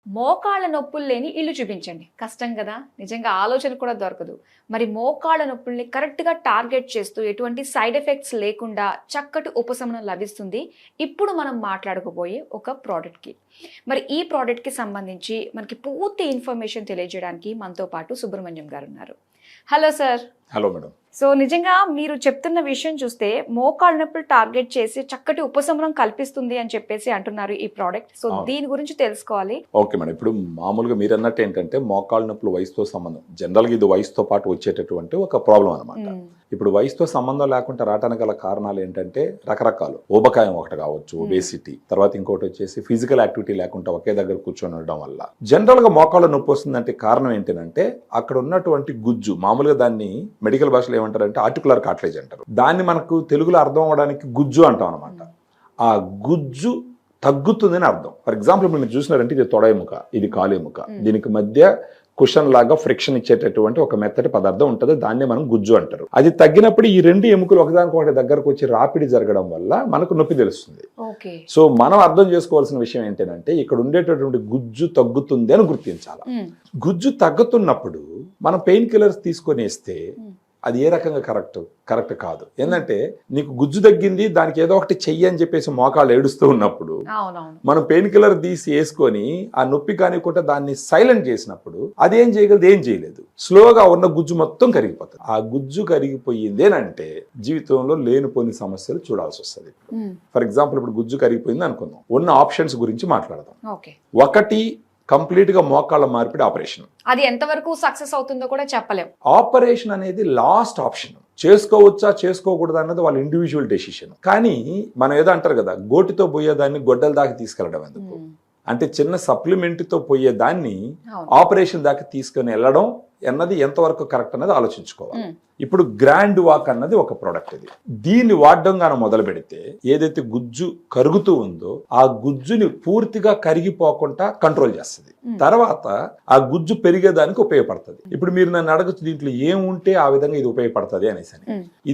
మోకాళ్ళ నొప్పులు లేని ఇల్లు చూపించండి. కష్టం కదా! నిజంగా ఆలోచన కూడా దొరకదు. మరి మోకాళ్ళ నొప్పుల్ని కరెక్ట్‌గా టార్గెట్ చేస్తూ ఎటువంటి సైడ్ ఎఫెక్ట్స్ లేకుండా చక్కటి ఉపశమనం లభిస్తుంది. ఇప్పుడు మనం మాట్లాడుకోబోయే ఒక ప్రోడక్ట్‌కి. మరి ఈ ప్రోడక్ట్‌కి సంబంధించి మనకి పూర్తి ఇన్ఫర్మేషన్ తెలియజేయడానికి మనతో పాటు సుబ్రహ్మణ్యం గారు ఉన్నారు. Hello sir. Hello madam. So నిజంగా మీరు చెప్తున్న విషయం చూస్తే మోకాళ్ళ నొప్పులు టార్గెట్ చేసి చక్కటి ఉపశమనం కల్పిస్తుంది అని చెప్పేసి అంటున్నారు ఈ ప్రోడక్ట్. సో దీని గురించి తెలుసుకోవాలి. ఓకే మేడం, ఇప్పుడు మామూలుగా మీరు అన్నట్టు ఏంటంటే మోకాళ్ళ నొప్పులు వయసుతో సంబంధం, జనరల్గా ఇది వయసుతో పాటు వచ్చేటటువంటి ఒక ప్రాబ్లం అనమాట. ఇప్పుడు వయసుతో సంబంధం లేకుండా రావడానికి గల కారణాలు ఏంటంటే రకరకాలు. ఊబకాయం ఒకటి కావచ్చు, ఒబేసిటీ, తర్వాత ఇంకోటి వచ్చేసి ఫిజికల్ యాక్టివిటీ లేకుండా ఒకే దగ్గర కూర్చొని ఉండడం వల్ల జనరల్ గా మోకాళ్ళ నొప్పి వస్తుందంటే కారణం ఏంటంటే అక్కడ ఉన్నటువంటి గుజ్జు, మామూలుగా దాన్ని మెడికల్ భాషలో ఏమంటారంటే ఆర్టికులర్ కార్టిలేజ్ అంటారు. దాన్ని మనకు తెలుగులో అర్థం అవడానికి గుజ్జు అంటాం అనమాట. ఆ గుజ్జు తగ్గుతుందని అర్థం. ఫర్ ఎగ్జాంపుల్ మీరు చూసినారంటే ఇది తొడ ఎముక, ఇది కాలు ఎముక, దీనికి మధ్య కుషన్ లాగా ఫ్రిక్షన్ ఇచ్చేటటువంటి ఒక మెత్తటి పదార్థం ఉంటుంది, దాన్నే మనం గుజ్జు అంటారు. అది తగ్గినప్పుడు ఈ రెండు ఎముకలు ఒకదానికొకటి దగ్గరకు వచ్చి రాపిడి జరగడం వల్ల మనకు నొప్పి తెలుస్తుంది. సో మనం అర్థం చేసుకోవాల్సిన విషయం ఏంటంటే ఇక్కడ ఉండేటటువంటి గుజ్జు తగ్గుతుంది అని గుర్తించాలి. గుజ్జు తగ్గుతున్నప్పుడు మనం పెయిన్ కిల్లర్స్ తీసుకొని వేస్తే అది ఏ రకంగా కరెక్ట్ కాదు. ఏంటంటే నీకు గుజ్జు తగ్గింది, దానికి ఏదో ఒకటి చెయ్యి అని చెప్పేసి మోకాళ్ళు ఏడుస్తూ ఉన్నప్పుడు మనం పెయిన్ కిల్లర్ తీసి వేసుకొని ఆ నొప్పి కానివ్వకుండా దాన్ని సైలెంట్ చేసినప్పుడు అదేం చేయగలదు? ఏం చేయలేదు. స్లోగా ఉన్న గుజ్జు మొత్తం కరిగిపోతుంది. ఆ గుజ్జు కరిగిపోయిందేనంటే జీవితంలో లేనిపోని సమస్యలు చూడాల్సి వస్తుంది. ఫర్ ఎగ్జాంపుల్ ఇప్పుడు గుజ్జు కరిగిపోయింది అనుకుందాం, ఉన్న ఆప్షన్స్ గురించి మాట్లాడదాం. ఒకటి, కంప్లీట్ గా మోకాళ్ళ మార్పిడి ఆపరేషన్. అది ఎంతవరకు సక్సెస్ అవుతుందో కూడా చెప్పలేం. ఆపరేషన్ అనేది లాస్ట్ ఆప్షన్. చేసుకోవచ్చా చేసుకోకూడదు అన్నది వాళ్ళ ఇండివిజువల్ డెసిషన్. కానీ మనం ఏదో అంటారు కదా, గోటితో పోయేదాన్ని గొడ్డల దాకా తీసుకెళ్లడం ఎందుకు అంటే చిన్న సప్లిమెంట్ తో పోయేదాన్ని ఆపరేషన్ దాకా తీసుకుని వెళ్ళడం అన్నది ఎంతవరకు కరెక్ట్ అన్నది ఆలోచించుకోవాలి. ఇప్పుడు గ్రాండ్ వాక్ అన్నది ఒక ప్రోడక్ట్. ఇది దీన్ని వాడడం గాను మొదలు పెడితే ఏదైతే గుజ్జు కరుగుతూ ఉందో ఆ గుజ్జుని పూర్తిగా కరిగిపోకుండా కంట్రోల్ చేస్తుంది. తర్వాత ఆ గుజ్జు పెరిగేదానికి ఉపయోగపడుతుంది. ఇప్పుడు మీరు నన్ను అడగచ్చు దీంట్లో ఏముంటే ఆ విధంగా ఇది ఉపయోగపడుతుంది అనేసి.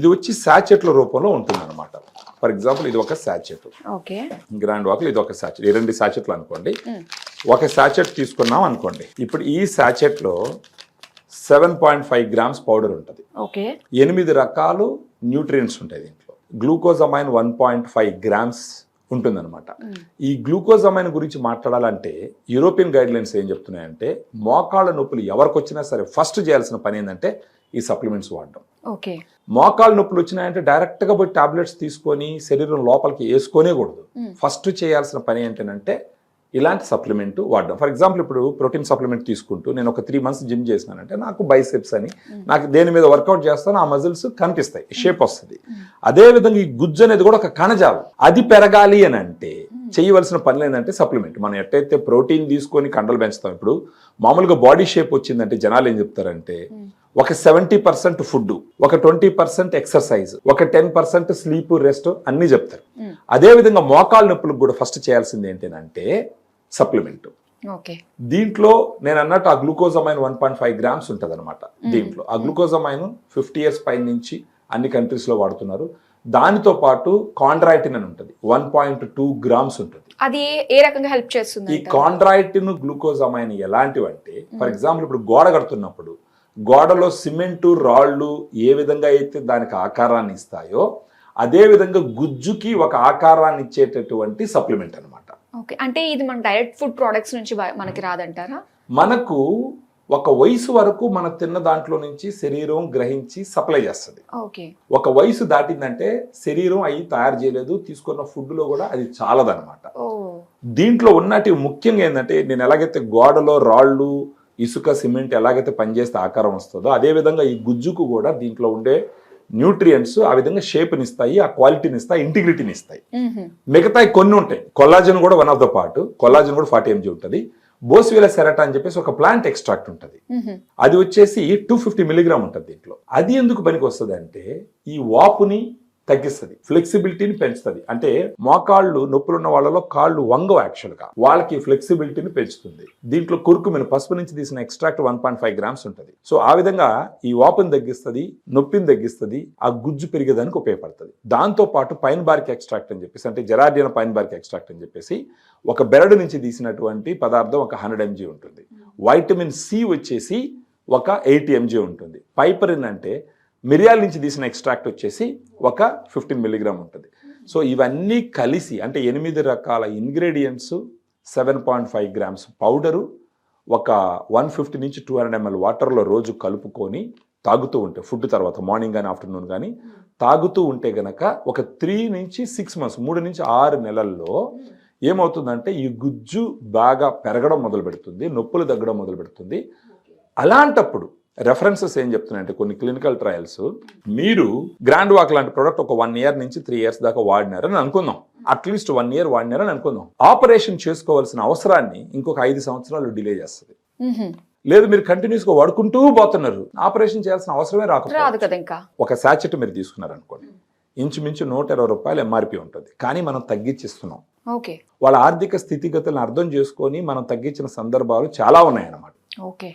ఇది వచ్చి సాచెట్ల రూపంలో ఉంటుంది అనమాట. ఫర్ ఎగ్జాంపుల్ ఇది ఒక సాచెట్, గ్రాండ్ వాక్ ఇది ఒక సాచెట్, ఈ 2 సాచెట్లు అనుకోండి. ఒక సాచెట్ తీసుకున్నాం అనుకోండి. ఇప్పుడు ఈ సాచెట్ లో 7.5 గ్రామ్స్ పౌడర్ ఉంటుంది. 8 రకాలు న్యూట్రియంట్స్ ఉంటాయి దీంట్లో. గ్లూకోజమైన్ 1.5 గ్రామ్స్ ఉంటుందన్నమాట. ఈ గ్లూకోజమైన్ గురించి మాట్లాడాలంటే యూరోపియన్ గైడ్ లైన్స్ ఏం చెప్తున్నాయంటే మోకాళ్ళ నొప్పులు ఎవరికి వచ్చినా సరే ఫస్ట్ చేయాల్సిన పని ఏంటంటే ఈ సప్లిమెంట్స్ వాడడం. మోకాళ్ళ నొప్పులు వచ్చినాయంటే డైరెక్ట్ గా పోయి టాబ్లెట్స్ తీసుకొని శరీరం లోపలికి వేసుకొనే కూడదు. ఫస్ట్ చేయాల్సిన పని ఏంటంటే ఇలాంటి సప్లిమెంట్ వాడడం. ఫర్ ఎగ్జాంపుల్ ఇప్పుడు ప్రోటీన్ సప్లిమెంట్ తీసుకుంటూ నేను ఒక 3 months జిమ్ చేసినానంటే నాకు బైసెప్స్ అని నాకు దేని మీద వర్కౌట్ చేస్తాను ఆ మజిల్స్ కనిపిస్తాయి, షేప్ వస్తుంది. అదే విధంగా ఈ గుజ్జు అనేది కూడా ఒక కణజాలం. అది పెరగాలి అని అంటే చేయవలసిన పనులు ఏంటంటే సప్లిమెంట్. మనం ఎట్టయితే ప్రోటీన్ తీసుకొని కండలు పెంచుతాం, ఇప్పుడు మామూలుగా బాడీ షేప్ వచ్చిందంటే జనాలు ఏం చెప్తారంటే ఒక 70% ఫుడ్, ఒక 20% ఎక్సర్సైజ్, ఒక 10% స్లీప్, రెస్ట్ అన్ని చెప్తారు. అదే విధంగా మోకాళ్ళ నొప్పులకు కూడా ఫస్ట్ చేయాల్సింది ఏంటంటే సప్లిమెంట్. దీంట్లో నేను అన్నట్టు ఆ గ్లూకోజమైన్ 1.5 గ్రామ్స్ ఉంటుంది అనమాట. దీంట్లో ఆ గ్లూకోజమైన్ 50 years పై నుంచి అన్ని కంట్రీస్ లో వాడుతున్నారు. దానితో పాటు కాండ్రాయిటిన్ అని ఉంటుంది, 1.2 గ్రామ్స్ ఉంటుంది. అది ఏ రకంగా హెల్ప్ చేస్తుంది? ఈ కాండ్రాయిటిన్ గ్లూకోజమైన్ ఎలాంటివంటే ఫర్ ఎగ్జాంపుల్ ఇప్పుడు గోడ కడుతున్నప్పుడు గోడలో సిమెంటు రాళ్ళు ఏ విధంగా అయితే దానికి ఆకారాన్ని ఇస్తాయో అదే విధంగా గుజ్జుకి ఒక ఆకారాన్ని ఇచ్చేటటువంటి సప్లిమెంట్ అనమాట. అంటే ఇది మన డైరెక్ట్ ఫుడ్ ప్రొడక్ట్స్ నుంచి మనకి రాదంటారా? మనకు ఒక వయసు వరకు మన తిన్న దాంట్లో నుంచి శరీరం గ్రహించి సప్లై చేస్తుంది. ఒక వయసు దాటిందంటే శరీరం అవి తయారు చేయలేదు, తీసుకున్న ఫుడ్ లో కూడా అది చాలదనమాట. దీంట్లో ఉన్నటి ముఖ్యంగా ఏంటంటే నేను ఎలాగైతే గోడలో రాళ్ళు, ఇసుక, సిమెంట్ ఎలాగైతే పనిచేస్తే ఆకారం వస్తుందో అదే విధంగా ఈ గుజ్జుకు కూడా దీంట్లో ఉండే న్యూట్రియంట్స్ ఆ విధంగా షేప్ని ఇస్తాయి, ఆ క్వాలిటీని ఇస్తాయి, ఇంటిగ్రిటీని ఇస్తాయి. మిగతాయి కొన్ని ఉంటాయి. కొల్లాజన్ కూడా one of the part. Collagen కూడా 40 mg ఉంటుంది. బోస్విలా సెరటా అని చెప్పేసి ఒక ప్లాంట్ ఎక్స్ట్రాక్ట్ ఉంటుంది, అది వచ్చేసి 250 mg ఉంటుంది దీంట్లో. అది ఎందుకు పనికి వస్తుంది అంటే ఈ వాపుని తగ్గిస్తుంది, ఫ్లెక్సిబిలిటీని పెంచుతుంది. అంటే మోకాళ్ళు నొప్పులు ఉన్న వాళ్ళలో కాళ్ళు వంగవు, యాక్చువల్గా వాళ్ళకి ఫ్లెక్సిబిలిటీని పెంచుతుంది. దీంట్లో కుర్కుమిన్, పసుపు నుంచి తీసిన ఎక్స్ట్రాక్ట్ 1.5 grams ఉంటుంది. సో ఆ విధంగా ఈ వాపుని తగ్గిస్తుంది, నొప్పిని తగ్గిస్తుంది, ఆ గుజ్జు పెరిగేదానికి ఉపయోగపడుతుంది. దాంతో పాటు పైన్ బార్క్ ఎక్స్ట్రాక్ట్ అని చెప్పేసి, అంటే జెరార్డియన్ పైన్ బార్క్ ఎక్స్ట్రాక్ట్ అని చెప్పేసి ఒక బెరడు నుంచి తీసినటువంటి పదార్థం ఒక 100 mg ఉంటుంది. వైటమిన్ సి వచ్చేసి ఒక 80 mg ఉంటుంది. పైపరిన్ అంటే మిరియాల నుంచి తీసిన ఎక్స్ట్రాక్ట్ వచ్చేసి ఒక 15 mg ఉంటుంది. సో ఇవన్నీ కలిసి అంటే 8 రకాల ఇంగ్రీడియంట్స్, 7.5 grams పౌడరు, ఒక 150 నుంచి 200 ml వాటర్లో రోజు కలుపుకొని తాగుతూ ఉంటే, ఫుడ్ తర్వాత మార్నింగ్ కానీ ఆఫ్టర్నూన్ కానీ తాగుతూ ఉంటే గనక ఒక 3 నుంచి 6 months, 3 నుంచి 6 నెలల్లో ఏమవుతుందంటే ఈ గుజ్జు బాగా పెరగడం మొదలు పెడుతుంది, నొప్పులు తగ్గడం మొదలు పెడుతుంది. అలాంటప్పుడు రెఫరెన్సెస్ ఏం చెప్తున్నాయంటే కొన్ని క్లినికల్ ట్రయల్స్, మీరు గ్రాండ్ వాక్ లాంటి ప్రోడక్ట్ ఒక 1 year నుంచి 3 years దాకా వాడినారని అనుకుందాం, అట్లీస్ట్ 1 year వాడినారని అనుకుందాం. ఆపరేషన్ చేసుకోవాల్సిన అవసరాన్ని ఇంకొక 5 సంవత్సరాలు డిలే చేస్తుంది. లేదు మీరు కంటిన్యూస్ గా వాడుకుంటూ పోతున్నారు, ఆపరేషన్ చేయాల్సిన అవసరమే రాదు కదా. ఇంకా ఒక సాచెట్ మీరు తీసుకున్నారు అనుకోండి, ఇంచుమించు 120 రూపాయలు ఎంఆర్పి ఉంటుంది, కానీ మనం తగ్గించిస్తున్నాం. ఓకే, వాళ్ళ ఆర్థిక స్థితిగతులను అర్థం చేసుకొని మనం తగ్గించిన సందర్భాలు చాలా ఉన్నాయన్నమాట. ఓకే.